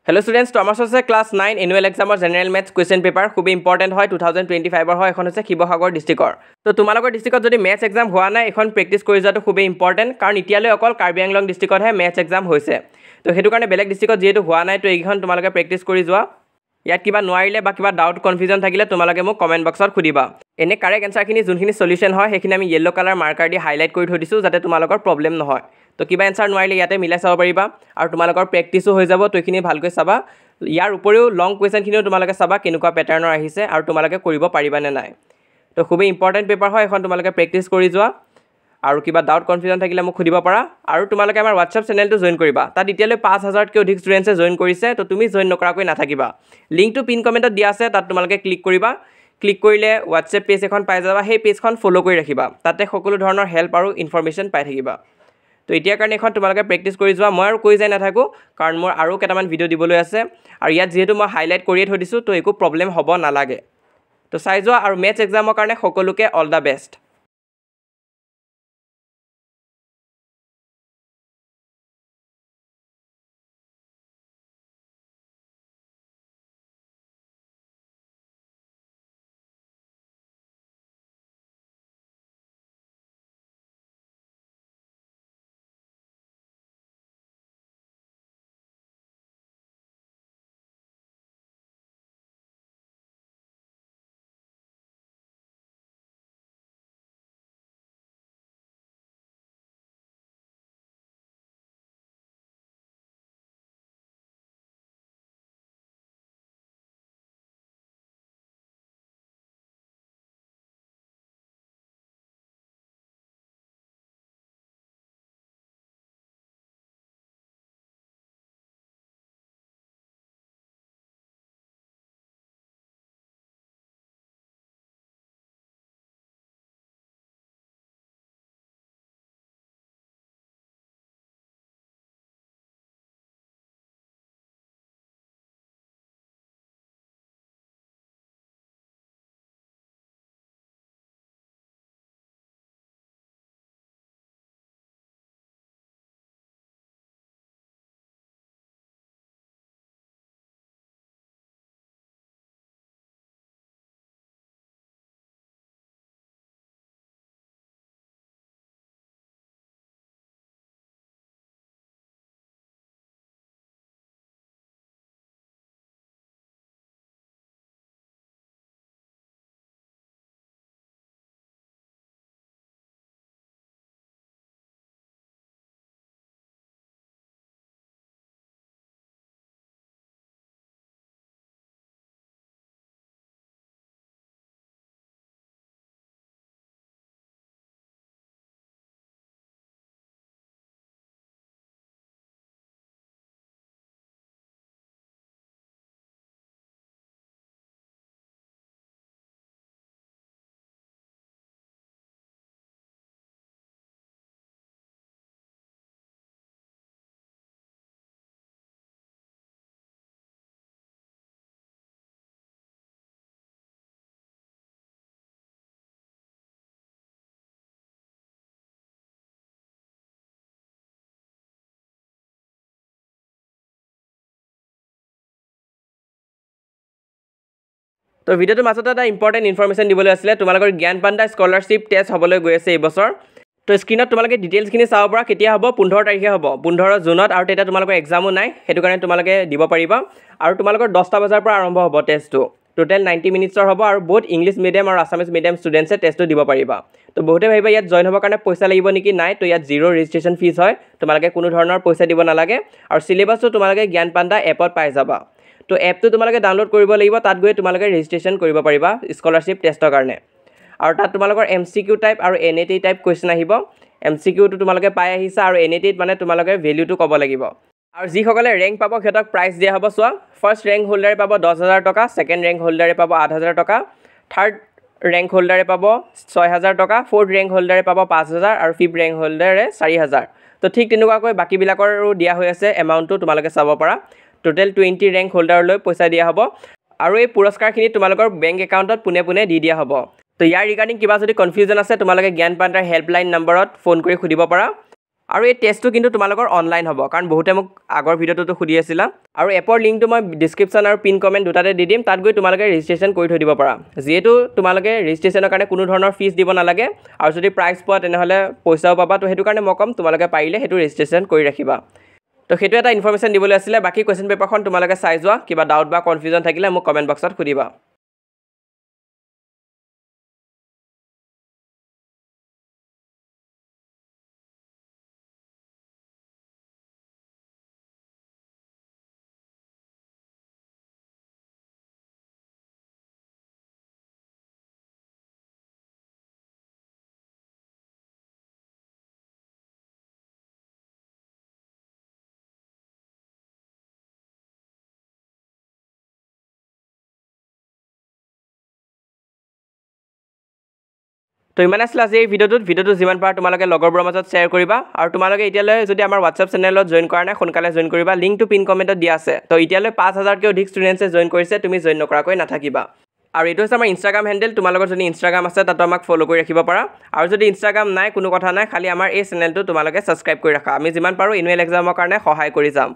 Hello students, to আমাৰ আছে class 9 annual এক্সামৰ জেনেৰেল মেথছ কুৱেশ্যন পেপাৰ খুব ইম্পৰ্টেণ্ট হয় 2025 হয় এখন হৈছে শিৱসাগৰ ডিষ্ট্ৰিক্টৰ তো তোমালোকৰ ডিষ্ট্ৰিক্টত যদি মেথছ এক্সাম হোৱা নাই এখন প্ৰেক্টিছ কৰি যোৱাটো খুব ইম্পৰ্টেণ্ট কাৰণ এতিয়ালৈ অকল কাৰ্বি আংলং ডিষ্ট্ৰিক্টতহে মেথছ এক্সাম হৈছে তো সেইটো কাৰণে বেলেগ ডিষ্ট্ৰিক্টত যেহেতু হোৱা নাই তো এইখন তোমালোকে প্ৰেক্টিছ কৰি যোৱা ইয়াত কিবা নোৱাৰিলে বা কিবা ডাউট কনফিউজন থাকিলে তোমালোকে মোক কমেণ্ট বক্সত সুধিবা এনে কাৰেক্ট এনসাৰখিনি যোনখিনি সলিউশন হয় সেইখিনি আমি য়েলো কালাৰ মাৰ্কাৰ দি হাইলাইট কৰি থৈ দিছোঁ যাতে তোমালোকৰ প্ৰবলেম নহয় তো কিবা এনসাৰ নোৱাৰিলে ইয়াতে মিলাই চাব পাৰিবা আৰু তোমালোকৰ প্ৰেক্টিছো হৈ যাব তো এইখিনি ভালকৈ চাবা ইয়াৰ উপৰিও লং কুৱেশ্যনখিনিও তোমালোকে চাবা কেনেকুৱা পেটাৰ্নৰ আহিছে আৰু তোমালোকে কৰিব পাৰিবা নে নাই তো খুবেই ইম্পৰ্টেণ্ট পেপাৰ হয় এখন তোমালোকে প্ৰেক্টিছ কৰি যোৱা আৰু কিবা ডাউট কনফিউজন থাকিলে মোক সুধিব পাৰা আৰু তোমালোকে আমাৰ হোৱাটছআপ চেনেলটো জইন কৰিবা তাত এতিয়ালৈ 5000তকৈ অধিক ষ্টুডেণ্টছে জইন কৰিছে তো তুমি জইন নকৰাকৈ নাথাকিবা লিংকটো পিন কমেণ্টত দিয়া আছে তাত তোমালোকে ক্লিক কৰিবা ক্লিক কৰিলে হোৱাটছআপ পেজ এখন পাই যাবা সেই পেজখন ফ'ল' কৰি ৰাখিবা তাতে সকলো ধৰণৰ হেল্প আৰু ইনফৰমেশ্যন পাই থাকিবা তো এতিয়াৰ কাৰণে এখন তোমালোকে প্ৰেক্টিছ কৰি যোৱা মই আৰু কৈ যাই নাথাকোঁ কাৰণ মোৰ আৰু কেইটামান ভিডিঅ' দিবলৈ আছে আৰু ইয়াত যিহেতু মই হাইলাইট কৰিয়ে থৈ দিছোঁ তো একো প্ৰব্লেম হ'ব নালাগে তো চাই যোৱা আৰু মেথছ এক্সামৰ কাৰণে সকলোকে অল দ্য বেষ্ট তো ভিডিঅ'টোৰ মাজতে এটা ইম্পৰ্টেণ্ট ইনফৰমেশ্যন দিবলৈ আছিলে তোমালোকৰ জ্ঞান পাণ্ডা স্কলাৰশ্বিপ টেষ্ট হ'বলৈ গৈ আছে এইবছৰ তো স্ক্ৰীনত তোমালোকে ডিটেইলছখিনি চাব পৰা কেতিয়া হ'ব 15 তাৰিখে হ'ব 15 জুনত আৰু তেতিয়া তোমালোকৰ এক্সামো নাই সেইটো কাৰণে তোমালোকে দিব পাৰিবা আৰু তোমালোকৰ 10টা বজাৰ পৰা আৰম্ভ হ'ব টেষ্টটো টোটেল 90 মিনিটছৰ হ'ব আৰু বহুত ইংলিছ মিডিয়াম আৰু আছামিজ মিডিয়াম ষ্টুডেণ্টছে টেষ্টটো দিব পাৰিবা তো বহুতে ভাবিবা ইয়াত জইন হ'বৰ কাৰণে পইচা লাগিব নেকি নাই তো ইয়াত জিৰ' ৰেজিষ্ট্ৰেশ্যন ফিজ হয় তোমালোকে কোনো ধৰণৰ পইচা দিব নালাগে আৰু চিলেবাছটো তোমালোকে জ্ঞান পাণ্ডা এপত পাই যাবা তো এপটো তোমালোকে ডাউনলোড কৰিব লাগিব তাত গৈ তোমালোকে ৰেজিষ্ট্ৰেশ্যন কৰিব পাৰিবা স্কলাৰশ্বিপ টেষ্টৰ কাৰণে আৰু তাত তোমালোকৰ MCQ টাইপ আৰু NAT টাইপ কুৱেশ্যন আহিব MCQটো তোমালোকে পাই আহিছা আৰু NATত মানে তোমালোকে ভেলিউটো ক'ব লাগিব আৰু যিসকলে ৰেংক পাব সিহঁতক প্ৰাইজ দিয়া হ'ব চোৱা ফাৰ্ষ্ট ৰেংক হোল্ডাৰে পাব 10,000 টকা ছেকেণ্ড ৰেংক হোল্ডাৰে পাব 8,000 টকা থাৰ্ড ৰেংক হোল্ডাৰে পাব 6,000 টকা ফ'ৰ্থ ৰেংক হোল্ডাৰে পাব 5,000 আৰু ফিফ্থ ৰেংক হোল্ডাৰে 4,000 তো ঠিক তেনেকুৱাকৈ বাকীবিলাকৰো দিয়া হৈ আছে এমাউণ্টটো তোমালোকে চাব পাৰা টোটেল 20 ৰেংক হোল্ডাৰলৈ পইচা দিয়া হ'ব আৰু এই পুৰস্কাৰখিনি তোমালোকৰ বেংক একাউণ্টত পোনে পোনে দি দিয়া হ'ব তো ইয়াৰ ৰিগাৰ্ডিং কিবা যদি কনফিউজন আছে তোমালোকে জ্ঞান পাণ্ডাৰ হেল্পলাইন নম্বৰত ফোন কৰি সুধিব পাৰা আৰু এই টেষ্টটো কিন্তু তোমালোকৰ অনলাইন হ'ব কাৰণ বহুতে মোক আগৰ ভিডিঅ'টোতো সুধি আছিলা আৰু এপৰ লিংকটো মই ডিছক্ৰিপশ্যন আৰু পিন কমেণ্ট দুটাতে দি দিম তাত গৈ তোমালোকে ৰেজিষ্ট্ৰেশ্যন কৰি থৈ দিব পাৰা যিহেতু তোমালোকে ৰেজিষ্ট্ৰেশ্যনৰ কাৰণে কোনো ধৰণৰ ফিজ দিব নালাগে আৰু যদি প্ৰাইজ পোৱা তেনেহ'লে পইচাও পাবা তো সেইটো কাৰণে মই ক'ম তোমালোকে পাৰিলে সেইটো ৰেজিষ্ট্ৰেশ্যন কৰি ৰাখিবা তো সেইটো এটা ইনফৰমেশ্যন দিবলৈ আছিলে বাকী কুৱেশ্যন পেপাৰখন তোমালোকে চাই যোৱা কিবা ডাউট বা কনফিউজন থাকিলে মোক কমেণ্ট বক্সত সুধিবা তো ইমান আছিলে আজি এই ভিডিঅ'টো যিমান পাৰা তোমালোকে লগৰবোৰৰ মাজত শ্বেয়াৰ কৰিবা আৰু তোমালোকে এতিয়ালৈ যদি আমাৰ হোৱাটছআপ চেনেলত জইন কৰা নাই সোনকালে জইন কৰিবা লিংকটো পিন কমেণ্টত দিয়া আছে তো এতিয়ালৈ 5000কৈ অধিক ষ্টুডেণ্টছে জইন কৰিছে তুমি জইন নকৰাকৈ নাথাকিবা আৰু এইটো হৈছে আমাৰ ইনষ্টাগ্ৰাম হেণ্ডেল তোমালোকৰ যদি ইনষ্টাগ্ৰাম আছে তাতো আমাক ফ'ল' কৰি ৰাখিব পাৰা আৰু যদি ইনষ্টাগ্ৰাম নাই কোনো কথা নাই খালি আমাৰ এই চেনেলটো তোমালোকে ছাবস্ক্ৰাইব কৰি ৰাখা আমি যিমান পাৰোঁ এনুৱেল এক্সামৰ কাৰণে সহায় কৰি যাম